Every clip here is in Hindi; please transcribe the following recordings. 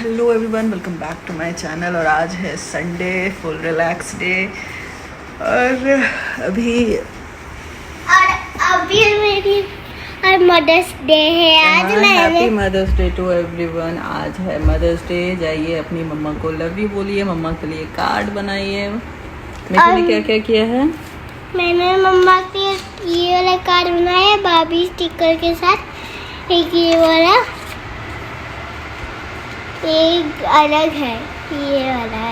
Hello everyone, welcome back to my channel. और आज है संडे, फुल रिलैक्स डे। और अभी मेरी मदर्स डे है आज। Happy mother's day to everyone. आज है मदर्स डे। जाइए अपनी मम्मा को लव यू बोलिए, मम्मा के लिए कार्ड बनाइए। मैंने क्या क्या किया है? मैंने मम्मा के ये वाला कार्ड बनाया है बाबी स्टिकर के साथ। एक ये वाला, एक अलग है, ये वाला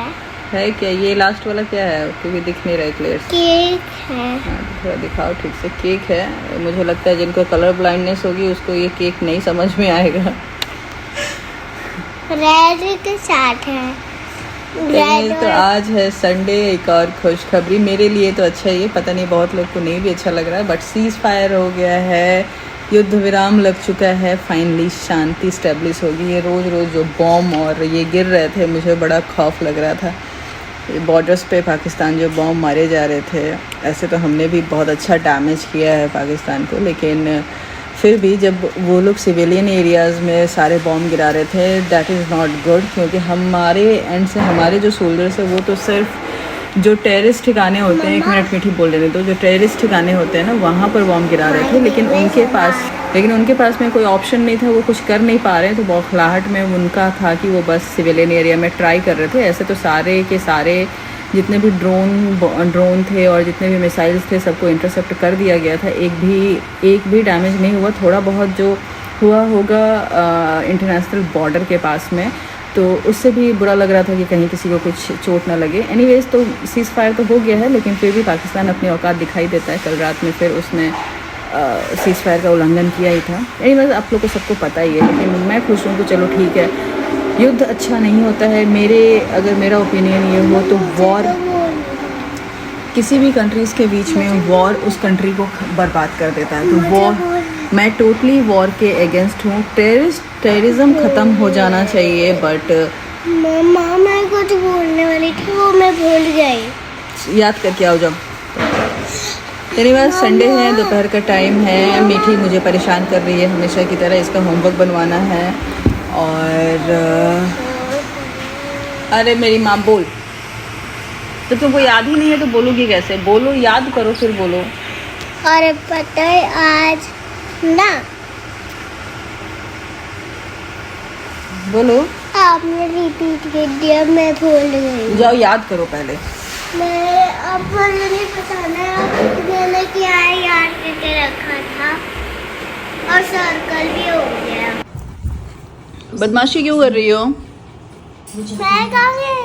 है क्या ये लास्ट वाला क्या है? क्योंकि दिख नहीं रहा है क्लियर। केक है। थोड़ा दिखाओ ठीक से। केक है। मुझे लगता है जिनको कलर ब्लाइंडनेस होगी उसको ये केक नहीं समझ में आएगा। रेड के साथ है। तो आज है संडे। एक और खुशखबरी मेरे लिए तो अच्छा ही है, पता नहीं बहुत लोग को नहीं भी अच्छा लग रहा है, बट सीज फायर हो गया है, युद्ध विराम लग चुका है। फाइनली शांति स्टेब्लिश होगी। ये रोज़ रोज़ जो बॉम्ब और ये गिर रहे थे मुझे बड़ा खौफ लग रहा था। ये बॉर्डर्स पे पाकिस्तान जो बॉम्ब मारे जा रहे थे, ऐसे तो हमने भी बहुत अच्छा डैमेज किया है पाकिस्तान को, लेकिन फिर भी जब वो लोग सिविलियन एरियाज़ में सारे बॉम्ब गिरा रहे थे, दैट इज़ नॉट गुड। क्योंकि हमारे एंड से हमारे जो सोल्जर्स हैं वो तो सिर्फ जो टेररिस्ट ठिकाने होते हैं, एक मिनट मीठी बोल रहे थे, तो जो टेररिस्ट ठिकाने होते हैं ना वहाँ पर बॉम्ब गिरा रहे थे, लेकिन उनके पास में कोई ऑप्शन नहीं था, वो कुछ कर नहीं पा रहे। तो बौखलाहट में उनका था कि वो बस सिविलियन एरिया में ट्राई कर रहे थे। ऐसे तो सारे के सारे जितने भी ड्रोन थे और जितने भी मिसाइल्स थे सबको इंटरसेप्ट कर दिया गया था। एक भी डैमेज नहीं हुआ। थोड़ा बहुत जो हुआ होगा इंटरनेशनल बॉर्डर के पास में, तो उससे भी बुरा लग रहा था कि कहीं किसी को कुछ चोट ना लगे। एनीवेज तो सीज़ फायर तो हो गया है, लेकिन फिर भी पाकिस्तान अपनी औकात दिखाई देता है। कल रात में फिर उसने सीज़ फायर का उल्लंघन किया ही था। एनीवेज आप लोग को सबको पता ही है, लेकिन मैं खुश हूँ। तो चलो ठीक है, युद्ध अच्छा नहीं होता है। अगर मेरा ओपिनियन ये हो तो वॉर, किसी भी कंट्रीज़ के बीच में वॉर उस कंट्री को बर्बाद कर देता है। तो वॉर, मैं टोटली वॉर के अगेंस्ट हूँ। टेररिज्म ख़त्म हो जाना चाहिए, बट मम्मा मैं कुछ बोलने वाली थी वो मैं भूल गई। याद करके आओ जब। एनीवे संडे है, दोपहर का टाइम है। मीठी मुझे परेशान कर रही है हमेशा की तरह। इसका होमवर्क बनवाना है। और अरे मेरी माँ बोल, तो तुमको याद ही नहीं है तो बोलोगी कैसे? बोलो, याद करो फिर बोलो। और पता है आज ना, बोलो। आपने रिपीट कर दिया, मैं भूल गई। जाओ याद करो पहले। मैं अब मुझे नहीं पता ना मैंने क्या याद करके रखा था, और सर्कल भी हो गया। बदमाशी क्यों कर रही हो? मैं कहाँ कह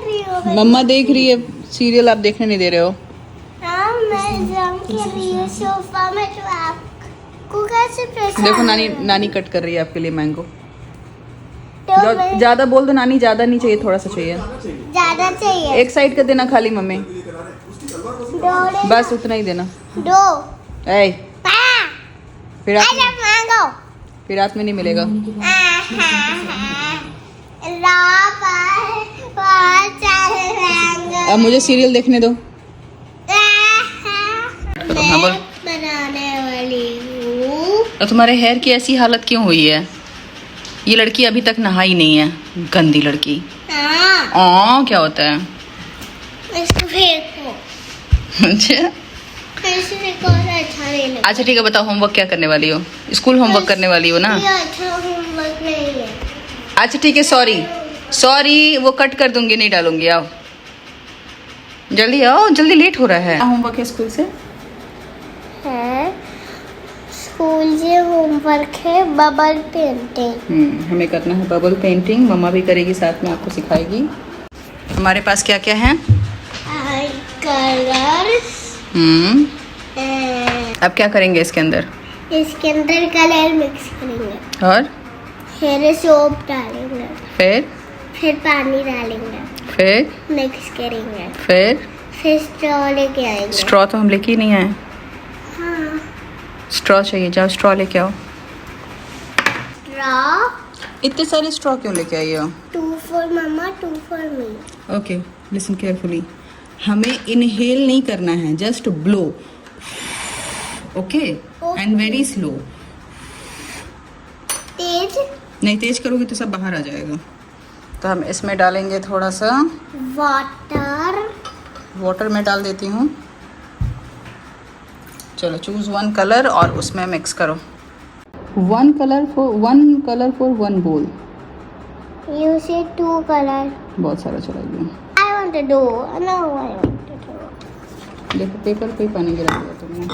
रही हूँ? मम्मा देख रही है सीरियल, आप देखने नहीं दे रहे हो। हाँ मैं जम के रही हूँ सोफा में, तो आपको कैसे पता? देखो नानी कट कर रही है आपके लिए मैंगो। तो ज्यादा बोल दो नानी, ज्यादा नहीं चाहिए, थोड़ा सा चाहिए। ज्यादा चाहिए। एक साइड का देना खाली मम्मी, बस उतना ही देना। दो। ऐ फिर मैंगो रात में नहीं मिलेगा। अब मुझे सीरियल देखने दो। मैं बनाने वाली हूँ। तो तुम्हारे हेयर की ऐसी हालत क्यों हुई है? ये लड़की अभी तक नहाई नहीं है, गंदी लड़की। क्या होता है? इसको फेंको। अच्छा अच्छा ठीक है, बताओ होमवर्क क्या करने वाली हो? स्कूल होमवर्क करने वाली हो ना? अच्छा होमवर्क नहीं है। अच्छा ठीक है, सॉरी वो कट कर दूंगी, नहीं डालूंगी। आओ जल्दी आओ, जल्दी लेट हो रहा है। होमवर्क है स्कूल से? स्कूल से होमवर्क है बबल पेंटिंग। हमें करना है बबल पेंटिंग। मम्मा भी करेगी साथ में, आपको सिखाएगी। हमारे पास क्या क्या है? कलर्स। अब क्या करेंगे इसके अंदर? इसके अंदर कलर मिक्स करेंगे और फिर सोप डालेंगे, फिर पानी डालेंगे, फिर मिक्स करेंगे, फिर स्ट्रॉ लेके आएंगे। स्ट्रॉ तो हम लेके ही नहीं आए। हाँ स्ट्रॉ चाहिए, जाओ स्ट्रॉ लेके आओ। स्ट्रॉ? इतने सारे स्ट्रॉ क्यों लेके आई हो? 2 for mama, 2 for me। Okay listen carefully. हमें इनहेल नहीं करना है, just blow. Okay and very slow. तेज नहीं तेज करोगे तो सब बाहर आ जाएगा। तो हम इसमें डालेंगे थोड़ा सा वाटर में डाल देती हूँ। चलो चूज़ वन कलर और उसमें मिक्स करो। वन कलर फॉर वन बोल। You say 2 color. बहुत सारा चला गया। I want to do. No, I want to do. देखो पेपर पे पानी गिरा दिया तुमने।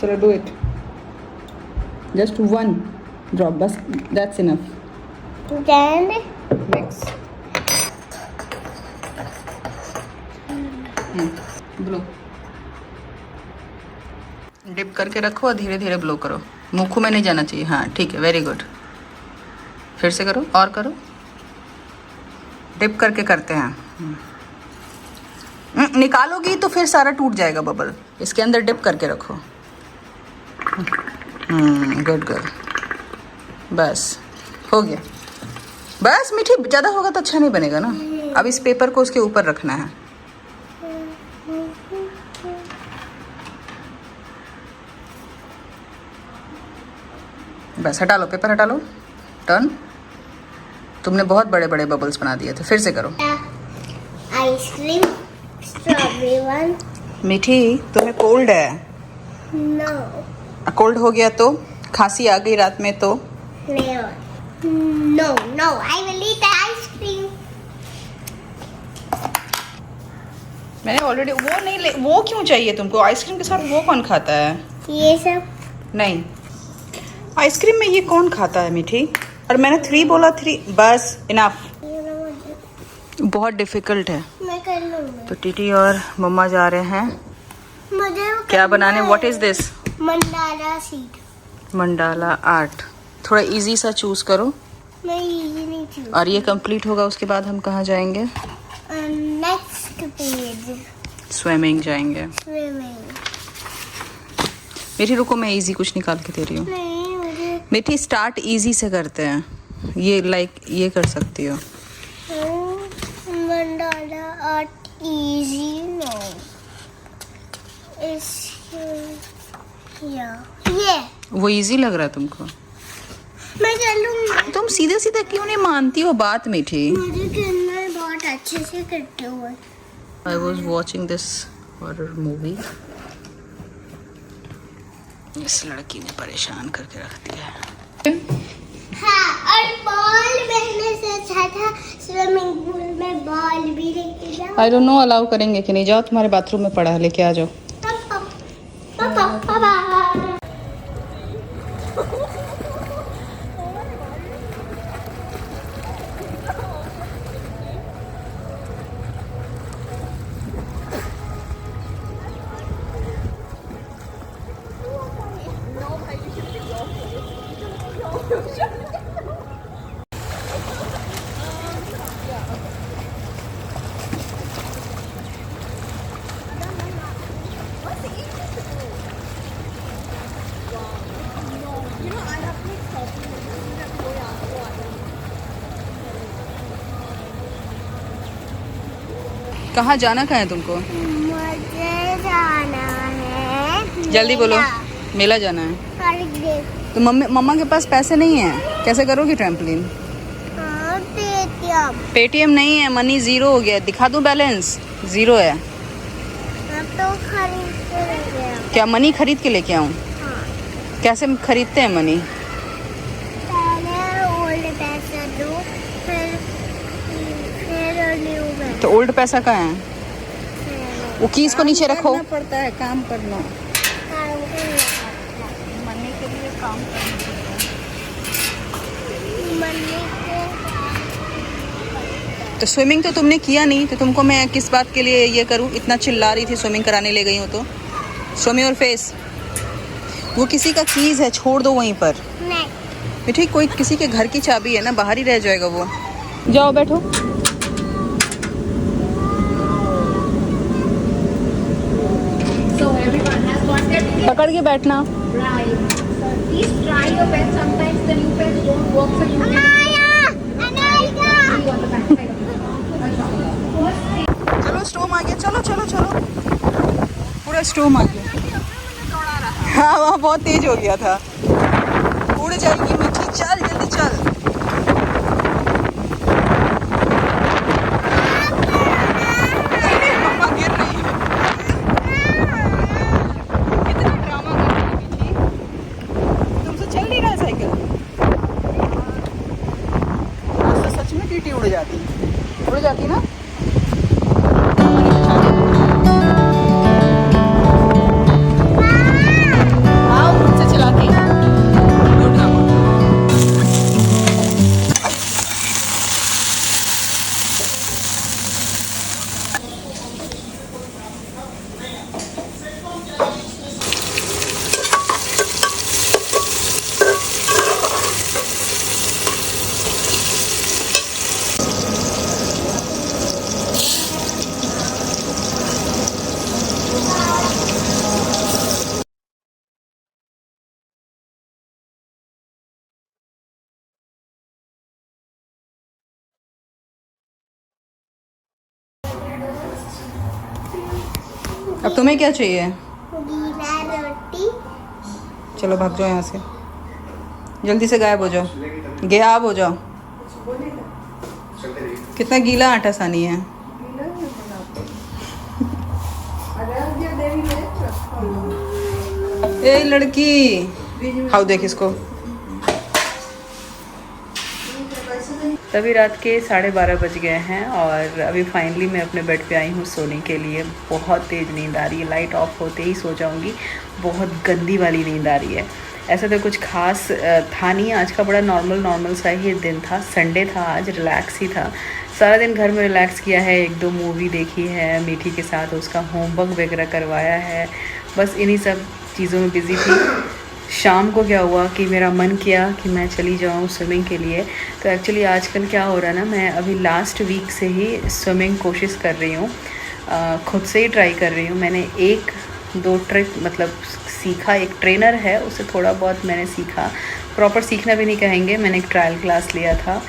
चलो do it. Just one drop बस, that's enough. Then mix. Blow. Dip करके रखो और धीरे धीरे ब्लो करो। मुँह में नहीं जाना चाहिए। हाँ ठीक है, वेरी गुड। फिर से करो और करो। डिप करके करते हैं। निकालोगी तो फिर सारा टूट जाएगा बबल। इसके अंदर डिप करके रखो। Good good. बस हो गया। बस मीठी, ज़्यादा होगा तो अच्छा नहीं बनेगा ना। अब इस पेपर को उसके ऊपर रखना है। बस हटा लो, पेपर हटा लो। टर्न। तुमने बहुत बड़े बड़े बबल्स बना दिए थे। फिर से करो। Ice cream strawberry one. मीठी तुम्हें कोल्ड है। नो कोल्ड हो गया तो खांसी आ गई रात में तो no I will eat ice cream. मैंने ऑलरेडी वो नहीं वो क्यों चाहिए तुमको? आइसक्रीम के साथ वो कौन खाता है? ये सब नहीं, आइसक्रीम में ये कौन खाता है मीठी? और मैंने 3 बोला, 3 बस इनफ। बहुत डिफिकल्ट है। मैं कर लूंगी। तो टीटी और मम्मा जा रहे हैं मुझे क्या बनाने? What is this? Mandala seed. Mandala art. थोड़ा इजी सा चूज करो। मैं इजी नहीं चूज। और ये कंप्लीट होगा उसके बाद हम कहाँ जाएंगे? नेक्स्ट पेज स्विमिंग जाएंगे। स्विमिंग। मीठी रुको, मैं इजी कुछ निकाल के दे रही हूँ। नहीं मुझे मीठी स्टार्ट इजी से करते हैं। ये ये कर सकती हो। मंडाला आर्ट इजी नो इस ये वो इजी लग रहा है तुमको? मैं कर लूंगी। तुम सीधे सीधे क्यों नहीं मानती हो बात मीठी? मुझे करना बहुत अच्छे से करते हुए। I was watching this horror movie. इस लड़की ने परेशान करके रख दिया है। हाँ, और बॉल मैंने सोचा था स्विमिंग पूल में बॉल भी लेके जाओ। आई डोंट नो अलाउ करेंगे कि नहीं। जाओ, तुम्हारे बाथरूम में पड़ा है, लेके आ जाओ। पापा कहाँ जाना है तुमको? मुझे जाना है जल्दी बोलो। मेला जाना है। तो मम्मा के पास पैसे नहीं है, कैसे करोगी ट्रैम्पलिन? पेटीएम नहीं है, मनी ज़ीरो हो गया। दिखा दूँ बैलेंस? ज़ीरो है। तो खरीद के लेके आओ। क्या मनी खरीद के लेके आऊँ? हाँ। कैसे खरीदते हैं मनी? पहले ओल्ड पैसा दो, फिर न्यू पैसा। तो ओल्ड पैसा कहाँ है? वो कीज को नीचे रखो। पड़ता है काम करना। मनी के लिए काम करना तो स्विमिंग तो तुमने किया नहीं, तो तुमको मैं किस बात के लिए ये करूं? इतना चिल्ला रही थी स्विमिंग कराने ले गई हूँ तो। Show me your face. वो किसी का कीज है, छोड़ दो वहीं पर। नहीं। ठीक, कोई किसी के घर की चाबी है ना, बाहर ही रह जाएगा वो। जाओ बैठो। पकड़ के बैठना। चलो स्टोम आ गया। चलो चलो चलो, पूरा स्टोम आ गया। हाँ वहाँ बहुत तेज हो गया था। उड़ जाएगी मीठी। चल जल्दी चल। जाती, उड़ जाती ना। आओ मुझसे चला के गुड ना। अब तुम्हें क्या चाहिए? गीला रोटी। चलो भाग जाओ यहाँ से, जल्दी से गायब हो जाओ, गायब हो जाओ। कितना गीला आटा सानी है। ए लड़की, हाउ देख इसको। तभी रात के 12:30 बज गए हैं और अभी फाइनली मैं अपने बेड पे आई हूँ सोने के लिए। बहुत तेज़ नींद आ रही है, लाइट ऑफ होते ही सो जाऊँगी। बहुत गंदी वाली नींद आ रही है। ऐसा तो कुछ खास था नहीं, आज का बड़ा नॉर्मल सा ही दिन था। संडे था आज, रिलैक्स ही था। सारा दिन घर में रिलैक्स किया है, 1-2 मूवी देखी है मीठी के साथ, उसका होमवर्क वगैरह करवाया है, बस इन्हीं सब चीज़ों में बिज़ी थी। शाम को क्या हुआ कि मेरा मन किया कि मैं चली जाऊँ स्विमिंग के लिए। तो एक्चुअली आजकल क्या हो रहा है ना, मैं अभी लास्ट वीक से ही स्विमिंग कोशिश कर रही हूँ, खुद से ही ट्राई कर रही हूँ। मैंने 1-2 ट्रिक मतलब सीखा, एक ट्रेनर है उससे थोड़ा बहुत मैंने सीखा। प्रॉपर सीखना भी नहीं कहेंगे, मैंने एक ट्रायल क्लास लिया था।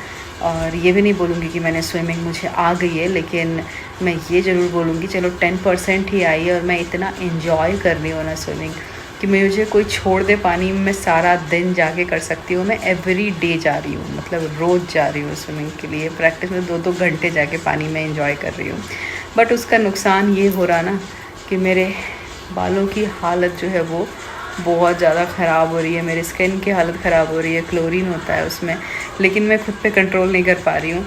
और ये भी नहीं बोलूँगी कि मैंने स्विमिंग मुझे आ गई है, लेकिन मैं ये ज़रूर बोलूँगी चलो 10% ही आई है। और मैं इतना इन्जॉय कर रही हूँ ना स्विमिंग कि मुझे कोई छोड़ दे पानी में, मैं सारा दिन जाके कर सकती हूँ। मैं एवरी डे जा रही हूँ, मतलब रोज़ जा रही हूँ स्विमिंग के लिए। प्रैक्टिस में 2-2 घंटे जाके पानी में एंजॉय कर रही हूँ। बट उसका नुकसान ये हो रहा ना कि मेरे बालों की हालत जो है वो बहुत ज़्यादा ख़राब हो रही है, मेरे स्किन की हालत ख़राब हो रही है। क्लोरीन होता है उसमें, लेकिन मैं खुद पे कंट्रोल नहीं कर पा रही हूँ।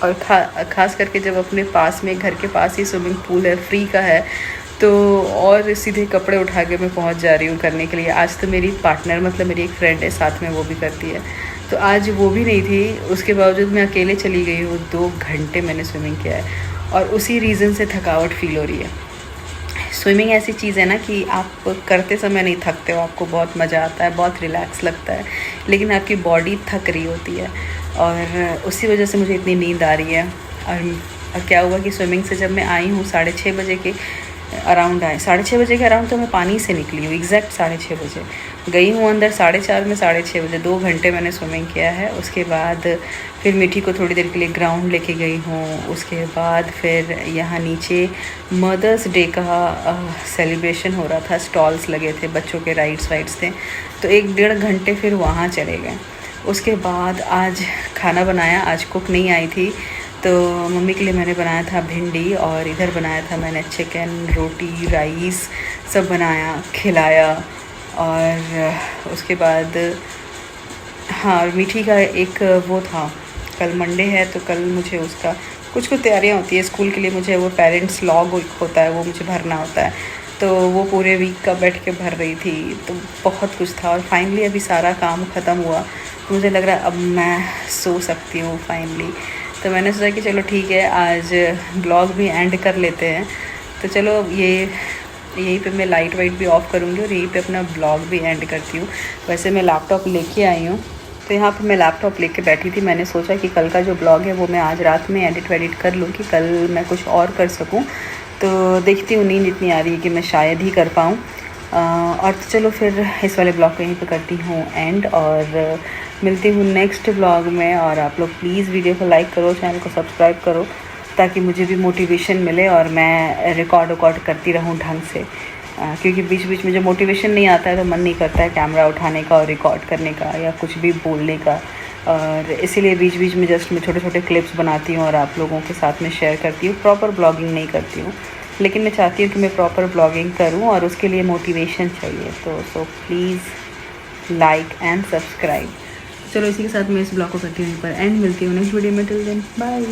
और ख़ास करके जब अपने पास में, घर के पास ही स्विमिंग पूल है, फ्री का है, तो और सीधे कपड़े उठा के मैं पहुंच जा रही हूँ करने के लिए। आज तो मेरी पार्टनर मतलब मेरी एक फ्रेंड है साथ में, वो भी करती है, तो आज वो भी नहीं थी। उसके बावजूद मैं अकेले चली गई हूँ। 2 घंटे मैंने स्विमिंग किया है और उसी रीज़न से थकावट फील हो रही है। स्विमिंग ऐसी चीज़ है ना कि आप करते समय नहीं थकते हो, आपको बहुत मज़ा आता है, बहुत रिलैक्स लगता है, लेकिन आपकी बॉडी थक रही होती है और उसी वजह से मुझे इतनी नींद आ रही है। और क्या हुआ कि स्विमिंग से जब मैं आई हूँ 6:30 बजे के अराउंड आए, 6:30 बजे के अराउंड तो मैं पानी से निकली हूँ, एग्जैक्ट 6:30 बजे गई हूँ अंदर। 4:30 में 6:30 बजे 2 घंटे मैंने स्विमिंग किया है। उसके बाद फिर मीठी को थोड़ी देर के लिए ग्राउंड लेके गई हूँ। उसके बाद फिर यहाँ नीचे मदर्स डे का सेलिब्रेशन हो रहा था, स्टॉल्स लगे थे, बच्चों के राइड्स वाइड्स थे, तो 1-1.5 घंटे फिर वहाँ चले गए। उसके बाद आज खाना बनाया, आज कुक नहीं आई थी तो मम्मी के लिए मैंने बनाया था भिंडी, और इधर बनाया था मैंने चिकन, रोटी, राइस सब बनाया, खिलाया। और उसके बाद हाँ, और मीठी का एक वो था, कल मंडे है तो कल मुझे उसका कुछ तैयारियाँ होती है स्कूल के लिए, मुझे वो पेरेंट्स लॉग होता है वो मुझे भरना होता है, तो वो पूरे वीक का बैठ के भर रही थी, तो बहुत कुछ था। और फाइनली अभी सारा काम ख़त्म हुआ, मुझे लग रहा है अब मैं सो सकती हूँ फाइनली। तो मैंने सोचा कि चलो ठीक है, आज ब्लॉग भी एंड कर लेते हैं। तो चलो यहीं पे मैं लाइट वाइट भी ऑफ़ करूँगी और यहीं पे अपना ब्लॉग भी एंड करती हूँ। वैसे मैं लैपटॉप लेके आई हूँ, तो यहाँ पे मैं लैपटॉप लेके बैठी थी। मैंने सोचा कि कल का जो ब्लॉग है वो मैं आज रात में एडिट वेडिट कर लूँ कि कल मैं कुछ और कर सकूँ। तो देखती हूँ, नींद इतनी आ रही है कि मैं शायद ही कर पाऊँ। और तो चलो फिर इस वाले ब्लॉग को यहीं पे करती हूँ एंड, और मिलती हूँ नेक्स्ट ब्लॉग में। और आप लोग प्लीज़ वीडियो को लाइक करो, चैनल को सब्सक्राइब करो, ताकि मुझे भी मोटिवेशन मिले और मैं रिकॉर्ड करती रहूँ ढंग से। क्योंकि बीच बीच में जब मोटिवेशन नहीं आता है तो मन नहीं करता है कैमरा उठाने का और रिकॉर्ड करने का या कुछ भी बोलने का। और इसीलिए बीच बीच में जस्ट मैं छोटे छोटे क्लिप्स बनाती हूँ और आप लोगों के साथ में शेयर करती हूँ। प्रॉपर ब्लॉगिंग नहीं करती हूँ, लेकिन मैं चाहती हूँ कि मैं प्रॉपर ब्लॉगिंग करूँ और उसके लिए मोटिवेशन चाहिए। तो so please like and subscribe. चलो इसी के साथ मैं इस ब्लॉग को करती हूँ यहीं पर एंड, मिलती हूँ नेक्स्ट वीडियो में। Till then bye.